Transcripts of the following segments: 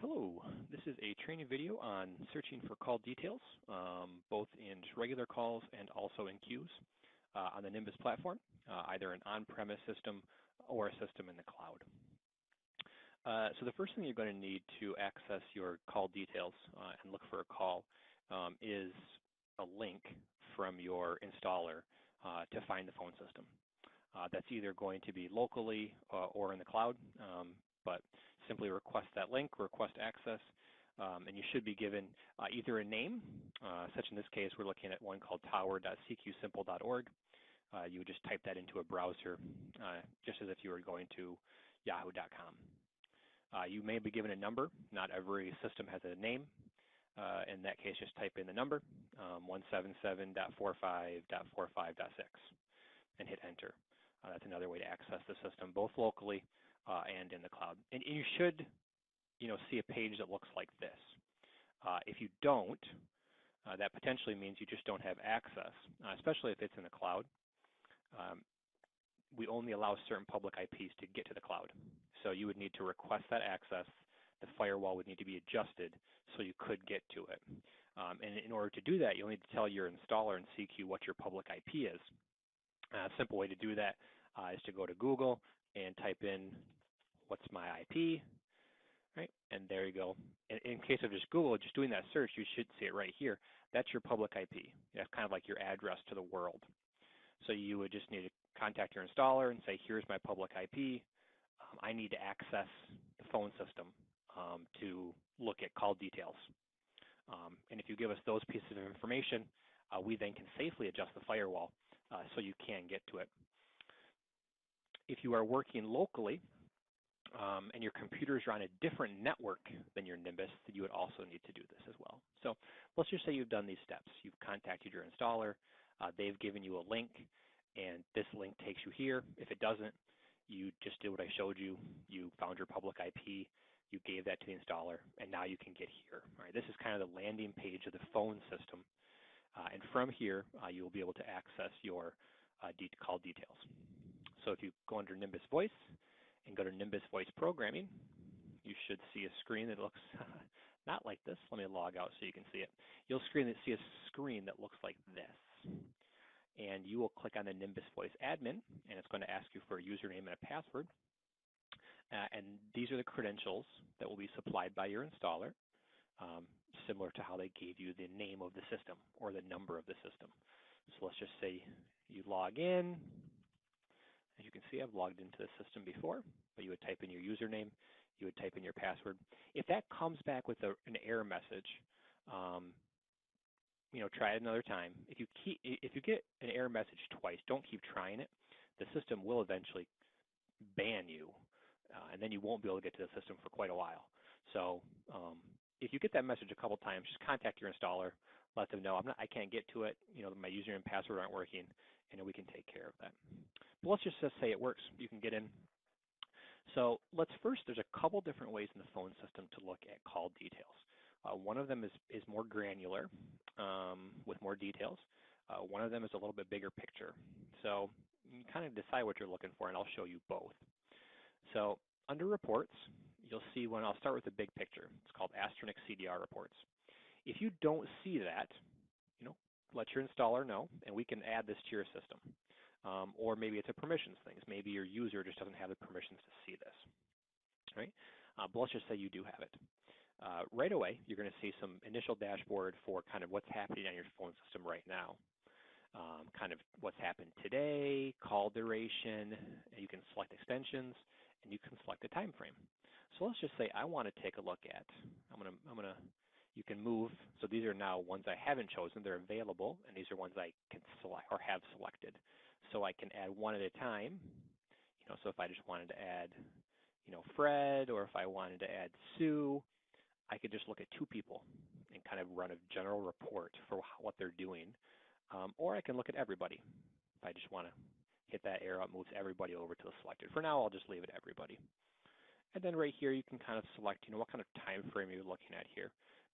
Hello, this is a training video on searching for call details, both in just regular calls and also in queues on the Nimbus platform, either an on-premise system or a system in the cloud. So the first thing you're going to need to access your call details and look for a call is a link from your installer to find the phone system. That's either going to be locally or in the cloud, but simply request that link, request access, and you should be given either a name, such in this case we're looking at one called tower.cqsimple.org. You would just type that into a browser just as if you were going to yahoo.com. You may be given a number. Not every system has a name. In that case, just type in the number, 177.45.45.6, and hit enter. That's another way to access the system, both locally and in the cloud. And you should, see a page that looks like this. If you don't, that potentially means you just don't have access, especially if it's in the cloud. We only allow certain public IPs to get to the cloud. So you would need to request that access. The firewall would need to be adjusted so you could get to it. And in order to do that, you'll need to tell your installer in CQ what your public IP is. A simple way to do that is to go to Google and type in, what's my IP, right? And there you go. In case of just Google, just doing that search, you should see it right here. That's your public IP. That's kind of like your address to the world. So you would just need to contact your installer and say, here's my public IP. I need to access the phone system to look at call details. And if you give us those pieces of information, we then can safely adjust the firewall so you can get to it. If you are working locally and your computers are on a different network than your Nimbus, then you would also need to do this as well. So let's just say you've done these steps. You've contacted your installer. They've given you a link, and this link takes you here. If it doesn't, you just did what I showed you. You found your public IP. You gave that to the installer, and now you can get here. All right, this is kind of the landing page of the phone system. And from here, you will be able to access your call details. So if you go under Nimbus Voice and go to Nimbus Voice Programming, you should see a screen that looks not like this. Let me log out so you can see it. You'll see a screen that looks like this. And you will click on the Nimbus Voice Admin, and it's going to ask you for a username and a password. And these are the credentials that will be supplied by your installer, similar to how they gave you the name of the system or the number of the system. So let's just say you log in. As you can see, I've logged into the system before, but you would type in your username, you would type in your password. If that comes back with an error message, try it another time. If you get an error message twice, don't keep trying it. The system will eventually ban you, and then you won't be able to get to the system for quite a while. So if you get that message a couple times, just contact your installer, let them know I can't get to it. My username and password aren't working, and we can take care of that. But let's just say it works. You can get in. So there's a couple different ways in the phone system to look at call details. One of them is more granular with more details. One of them is a little bit bigger picture. So you kind of decide what you're looking for, and I'll show you both. So under Reports, you'll see I'll start with the big picture. It's called Astronic Cdr Reports. If you don't see that, let your installer know, and we can add this to your system. Or maybe it's a permissions thing. Maybe your user just doesn't have the permissions to see this, right? But let's just say you do have it. Right away, you're going to see some initial dashboard for kind of what's happening on your phone system right now. Kind of what's happened today, call duration, and you can select extensions, and you can select a time frame. So let's just say I want to take a look at, you can move, so these are now ones I haven't chosen, they're available, and these are ones I can select or have selected. So I can add one at a time, so if I just wanted to add, Fred, or if I wanted to add Sue, I could just look at two people and kind of run a general report for what they're doing. Or I can look at everybody. If I just want to hit that arrow, it moves everybody over to the selected. For now, I'll just leave it everybody. And then right here, you can kind of select, what kind of time frame you're looking at here.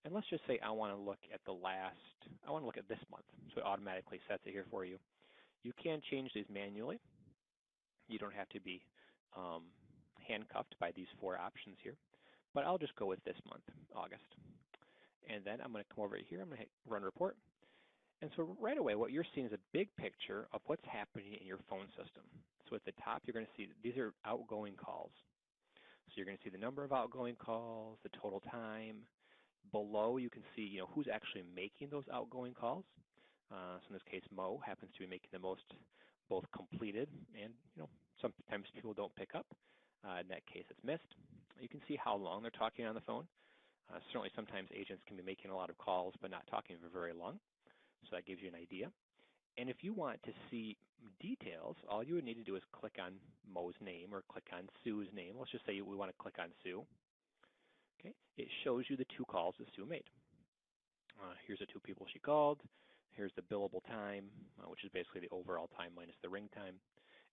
And let's just say I want to look at this month. So it automatically sets it here for you. You can change these manually. You don't have to be handcuffed by these four options here. but I'll just go with this month, August. And then I'm going to come over here, I'm going to hit run report. And so right away, what you're seeing is a big picture of what's happening in your phone system. So at the top, you're going to see these are outgoing calls. So you're going to see the number of outgoing calls, the total time. Below, you can see, who's actually making those outgoing calls. So in this case, Mo happens to be making the most, both completed and, sometimes people don't pick up. In that case, it's missed. You can see how long they're talking on the phone. Certainly, sometimes agents can be making a lot of calls but not talking for very long. So that gives you an idea. And if you want to see details, all you would need to do is click on Mo's name or click on Sue's name. Let's just say we want to click on Sue. Okay, it shows you the 2 calls that Sue made. Here's the 2 people she called. Here's the billable time, which is basically the overall time minus the ring time,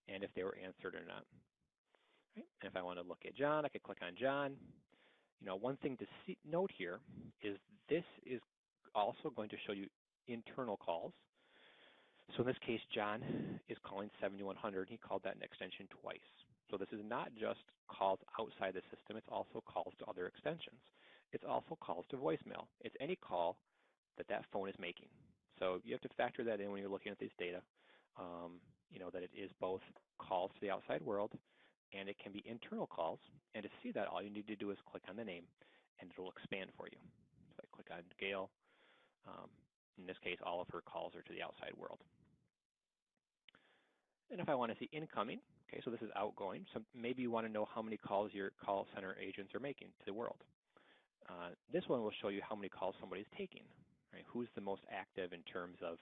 and if they were answered or not. Right? And if I want to look at John, I could click on John. One thing to note here is this is also going to show you internal calls. So in this case, John is calling 7100. He called that extension twice. So this is not just calls outside the system. It's also calls to other extensions. It's also calls to voicemail. It's any call that phone is making. So you have to factor that in when you're looking at this data, that it is both calls to the outside world and it can be internal calls. And to see that, all you need to do is click on the name and it'll expand for you. So I click on Gail. In this case, all of her calls are to the outside world. And if I want to see incoming, okay, so this is outgoing. So maybe you want to know how many calls your call center agents are making to the world. This one will show you how many calls somebody's taking, right? Who's the most active in terms of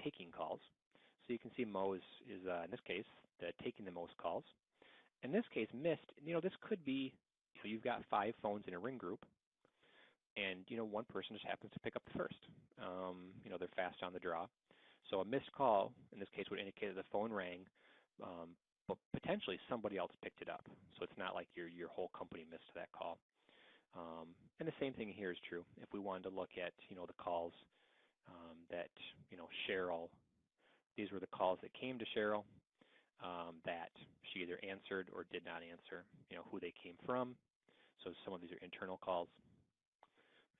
taking calls. So you can see Mo is in this case, taking the most calls. In this case, missed, this could be, you've got 5 phones in a ring group, and, one person just happens to pick up the first. They're fast on the draw. So a missed call, in this case, would indicate that the phone rang, but potentially somebody else picked it up. So it's not like your whole company missed that call. And the same thing here is true. If we wanted to look at, the calls that, Cheryl, these were the calls that came to Cheryl that she either answered or did not answer, who they came from. So some of these are internal calls.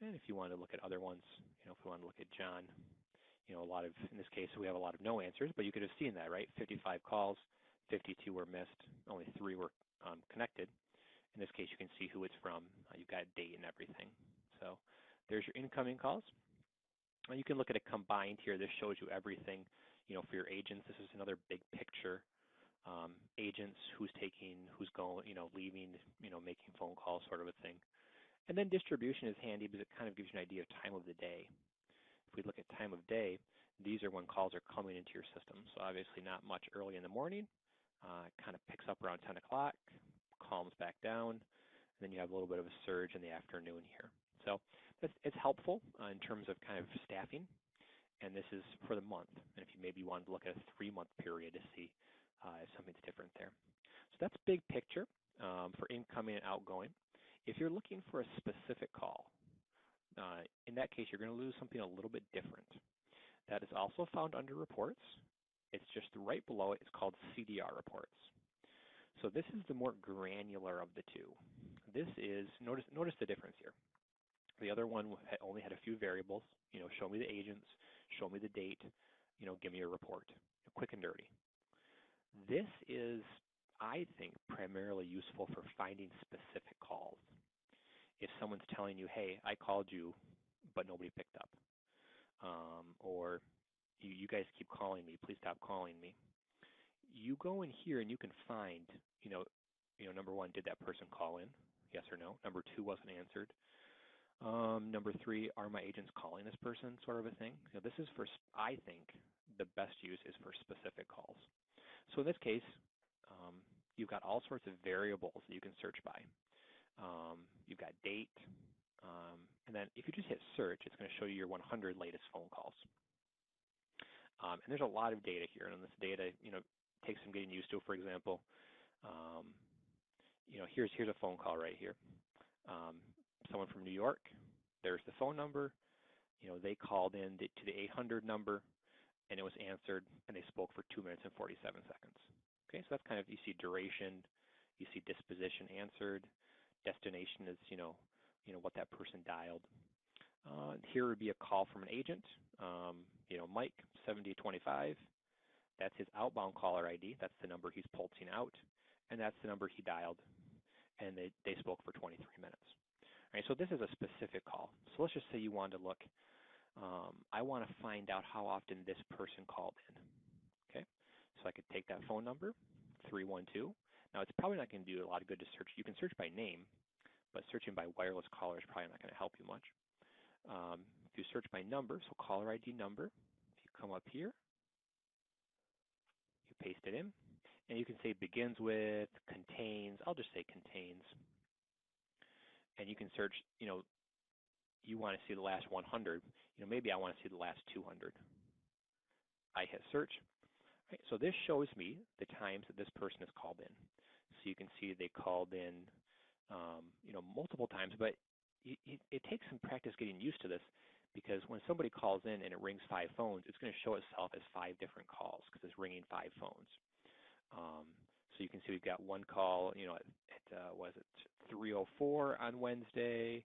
And if you want to look at other ones, if we want to look at John, a lot of, in this case, we have a lot of no answers, but you could have seen that, right? 55 calls, 52 were missed, only 3 were connected. In this case, you can see who it's from. You've got date and everything. So there's your incoming calls. And you can look at it combined here. This shows you everything, for your agents. This is another big picture. Agents, who's taking, who's going, leaving, making phone calls, sort of a thing. And then distribution is handy because it kind of gives you an idea of time of the day. If we look at time of day, these are when calls are coming into your system. So obviously not much early in the morning. It kind of picks up around 10 o'clock, calms back down, and then you have a little bit of a surge in the afternoon here. So it's helpful in terms of kind of staffing, and this is for the month. And if you maybe wanted to look at a 3-month period to see if something's different there. So that's big picture for incoming and outgoing. If you're looking for a specific call, in that case, you're going to lose something a little bit different. That is also found under reports. It's just right below it. It's called CDR reports. So this is the more granular of the 2. This is, notice the difference here. The other one only had a few variables, show me the agents, show me the date, give me a report, quick and dirty. This is, I think, primarily useful for finding specific calls. If someone's telling you, hey, I called you, but nobody picked up, or you guys keep calling me, please stop calling me. You go in here and you can find, number 1, did that person call in? Yes or no. Number 2, wasn't answered. Number 3, are my agents calling this person, sort of a thing. This is for, I think, the best use is for specific calls. So in this case, you've got all sorts of variables that you can search by. You've got date, and then if you just hit search, it's going to show you your 100 latest phone calls. And there's a lot of data here, and this data, takes some getting used to. For example, here's a phone call right here. Someone from New York. There's the phone number. They called in to the 800 number, and it was answered, and they spoke for 2 minutes and 47 seconds. Okay, so that's kind of, you see duration, you see disposition answered, Destination is, what that person dialed. Here would be a call from an agent, Mike, 7025. That's his outbound caller ID. That's the number he's pulsing out, and that's the number he dialed, and they spoke for 23 minutes. All right, so this is a specific call. So let's just say you wanted to look, I want to find out how often this person called in. Okay, so I could take that phone number, 312. Now, it's probably not going to do a lot of good to search. You can search by name, but searching by wireless caller is probably not going to help you much. If you search by number, so caller ID number, if you come up here, you paste it in, and you can say begins with, contains, I'll just say contains. And you can search, you want to see the last 100, maybe I want to see the last 200. I hit search. Right, so this shows me the times that this person has called in. So you can see they called in, multiple times, but it takes some practice getting used to this, because when somebody calls in and it rings 5 phones, it's going to show itself as 5 different calls because it's ringing 5 phones. So you can see we've got one call, at was it 3:04 on Wednesday.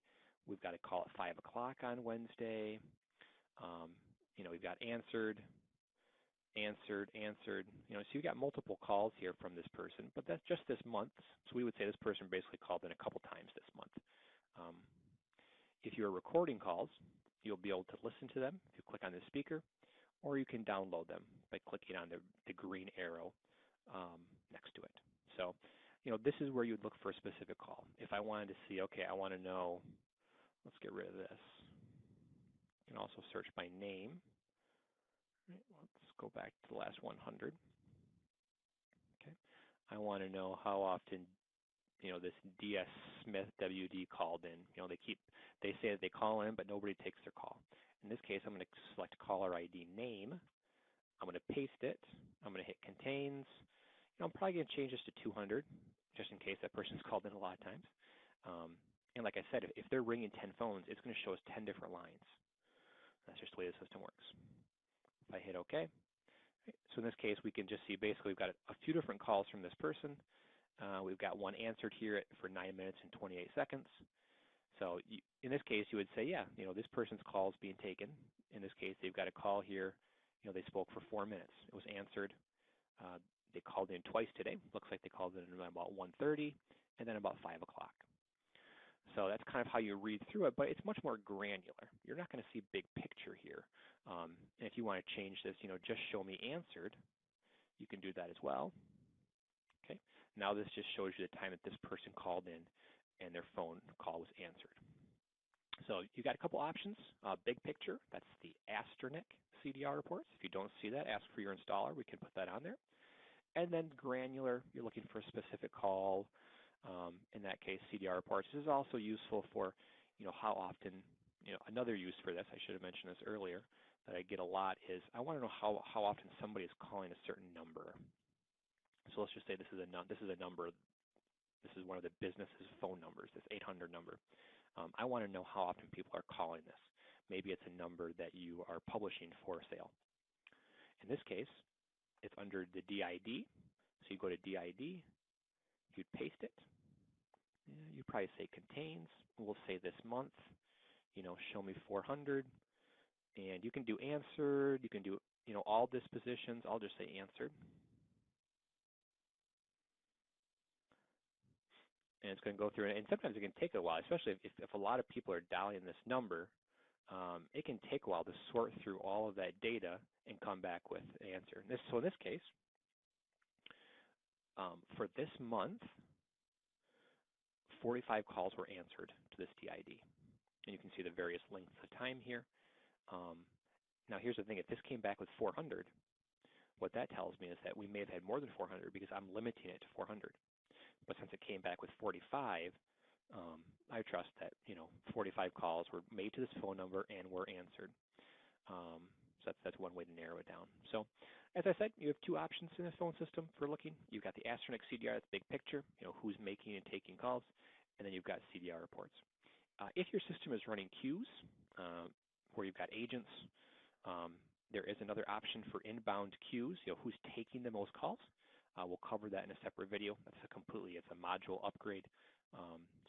We've got a call at 5 o'clock on Wednesday. We've got answered. So you've got multiple calls here from this person, but that's just this month. So we would say this person basically called in a couple times this month. If you're recording calls, you'll be able to listen to them if you click on the speaker, or you can download them by clicking on the green arrow next to it. So, this is where you'd look for a specific call. If I wanted to see, okay, I want to know, let's get rid of this. You can also search by name. Right, let's go back to the last 100. Okay, I want to know how often, this DS Smith WD called in. They say that they call in, but nobody takes their call. In this case, I'm going to select caller ID name. I'm going to paste it. I'm going to hit contains. I'm probably going to change this to 200, just in case that person's called in a lot of times. And like I said, if they're ringing 10 phones, it's going to show us 10 different lines. That's just the way the system works. If I hit OK, so in this case, we can just see basically we've got a few different calls from this person. We've got one answered here for 9 minutes and 28 seconds. So in this case, you would say, yeah, this person's call is being taken. In this case, they've got a call here. They spoke for 4 minutes. It was answered. They called in twice today. Looks like they called in about 1:30 and then about 5 o'clock. So that's kind of how you read through it, but it's much more granular. You're not going to see big picture here. And if you want to change this, just show me answered, you can do that as well. Okay. Now this just shows you the time that this person called in and their phone call was answered. So you got a couple options. Big picture, that's the Astronic Cdr Reports. If you don't see that, ask for your installer. We can put that on there. And then granular, you're looking for a specific call. In that case, CDR Reports is also useful for, how often, another use for this, I should have mentioned this earlier, that I get a lot is I want to know how often somebody is calling a certain number. So let's just say this is a number. This is one of the business's phone numbers, this 800 number. I want to know how often people are calling this. Maybe it's a number that you are publishing for sale. In this case, it's under the DID. So you go to DID, you'd paste it. You'd probably say contains. We'll say this month, show me 400. And you can do answered. You can do, all dispositions. I'll just say answered. And it's going to go through, and sometimes it can take a while, especially if a lot of people are dialing this number. It can take a while to sort through all of that data and come back with the answer. So in this case, for this month, 45 calls were answered to this DID. And you can see the various lengths of time here. Now here's the thing, if this came back with 400, what that tells me is that we may have had more than 400 because I'm limiting it to 400. But since it came back with 45, I trust that 45 calls were made to this phone number and were answered. So that's one way to narrow it down. So as I said, you have two options in the phone system for looking. You've got the Astronic Cdr, that's big picture, who's making and taking calls, and then you've got CDR reports. If your system is running queues, where you've got agents, there is another option for inbound queues, who's taking the most calls. We'll cover that in a separate video. It's a module upgrade.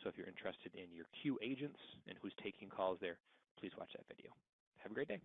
So if you're interested in your queue agents and who's taking calls there, please watch that video. Have a great day.